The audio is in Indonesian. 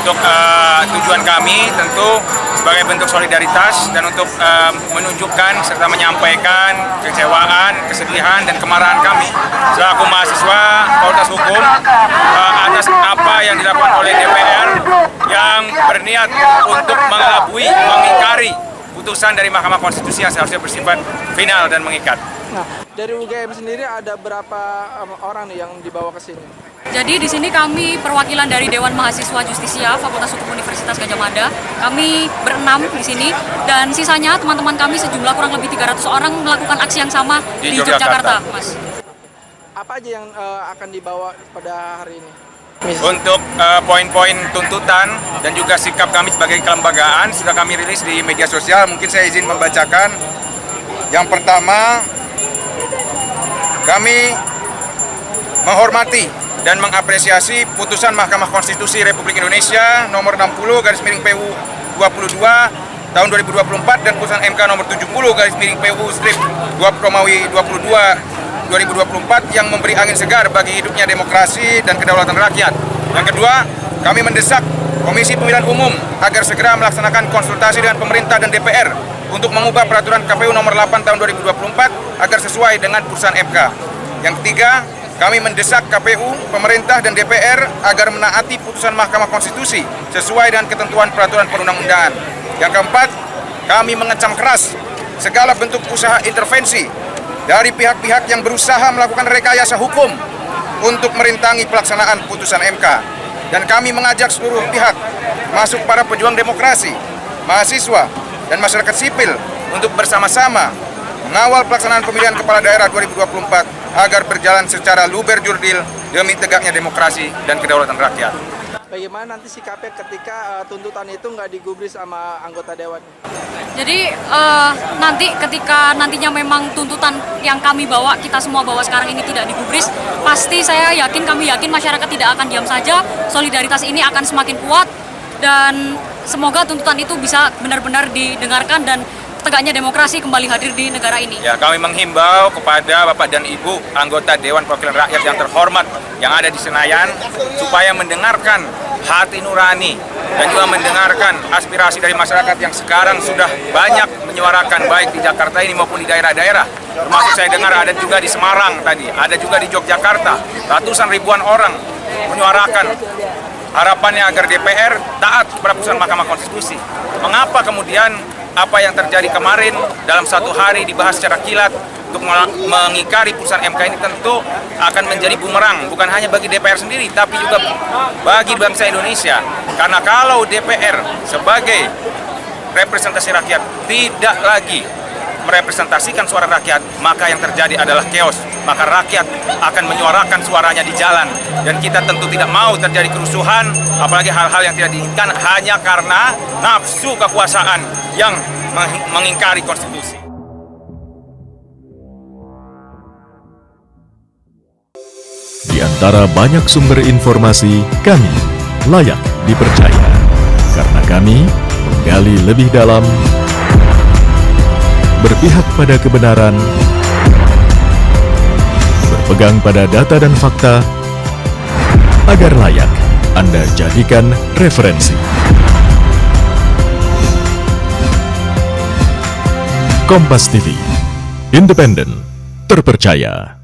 Untuk tujuan kami tentu sebagai bentuk solidaritas dan untuk menunjukkan serta menyampaikan kekecewaan, kesedihan, dan kemarahan kami selaku mahasiswa Fakultas Hukum atas apa yang dilakukan oleh DPR yang berniat untuk mengelabui, mengingkari putusan dari Mahkamah Konstitusi yang seharusnya bersifat final dan mengikat. Nah, dari UGM sendiri ada berapa orang nih yang dibawa ke sini? Jadi di sini kami perwakilan dari Dewan Mahasiswa Justisia Fakultas Hukum Universitas Gadjah Mada. Kami berenam di sini dan sisanya teman-teman kami sejumlah kurang lebih 300 orang melakukan aksi yang sama di Yogyakarta, Mas. Apa aja yang akan dibawa pada hari ini? Untuk poin-poin tuntutan dan juga sikap kami sebagai kelembagaan sudah kami rilis di media sosial. Mungkin saya izin membacakan. Yang pertama, kami menghormati dan mengapresiasi putusan Mahkamah Konstitusi Republik Indonesia nomor 60/PU 22 tahun 2024 dan putusan MK nomor 70/PU 2/22 yang memberi angin segar bagi hidupnya demokrasi dan kedaulatan rakyat. Yang kedua, kami mendesak Komisi Pemilihan Umum agar segera melaksanakan konsultasi dengan pemerintah dan DPR untuk mengubah peraturan KPU nomor 8 tahun 2024 agar sesuai dengan putusan MK. Yang ketiga, kami mendesak KPU, pemerintah, dan DPR agar menaati putusan Mahkamah Konstitusi sesuai dengan ketentuan peraturan perundang-undangan. Yang keempat, kami mengecam keras segala bentuk usaha intervensi dari pihak-pihak yang berusaha melakukan rekayasa hukum untuk merintangi pelaksanaan putusan MK. Dan kami mengajak seluruh pihak, masuk para pejuang demokrasi, mahasiswa, dan masyarakat sipil untuk bersama-sama mengawal pelaksanaan pemilihan kepala daerah 2024 agar berjalan secara luber jurdil demi tegaknya demokrasi dan kedaulatan rakyat. Bagaimana nanti sikapnya ketika tuntutan itu nggak digubris sama anggota dewan? Jadi nanti ketika nantinya memang tuntutan yang kami bawa, kita semua bawa sekarang ini tidak digubris, pasti kami yakin masyarakat tidak akan diam saja, solidaritas ini akan semakin kuat dan semoga tuntutan itu bisa benar-benar didengarkan dan tegaknya demokrasi kembali hadir di negara ini. Ya, kami menghimbau kepada Bapak dan Ibu anggota Dewan Perwakilan Rakyat yang terhormat yang ada di Senayan supaya mendengarkan hati nurani dan juga mendengarkan aspirasi dari masyarakat yang sekarang sudah banyak menyuarakan baik di Jakarta ini maupun di daerah-daerah. Termasuk saya dengar ada juga di Semarang tadi, ada juga di Yogyakarta. Ratusan ribuan orang menyuarakan harapannya agar DPR taat kepada putusan Mahkamah Konstitusi. Mengapa kemudian apa yang terjadi kemarin dalam satu hari dibahas secara kilat untuk mengingkari putusan MK ini tentu akan menjadi bumerang bukan hanya bagi DPR sendiri tapi juga bagi bangsa Indonesia. Karena kalau DPR sebagai representasi rakyat tidak lagi merepresentasikan suara rakyat, maka yang terjadi adalah chaos. Maka rakyat akan menyuarakan suaranya di jalan dan kita tentu tidak mau terjadi kerusuhan, apalagi hal-hal yang tidak diinginkan hanya karena nafsu kekuasaan yang mengingkari konstitusi. Di antara banyak sumber informasi, kami layak dipercaya karena kami menggali lebih dalam, berpihak pada kebenaran, berpegang pada data dan fakta, agar layak Anda jadikan referensi. Kompas TV, independen, terpercaya.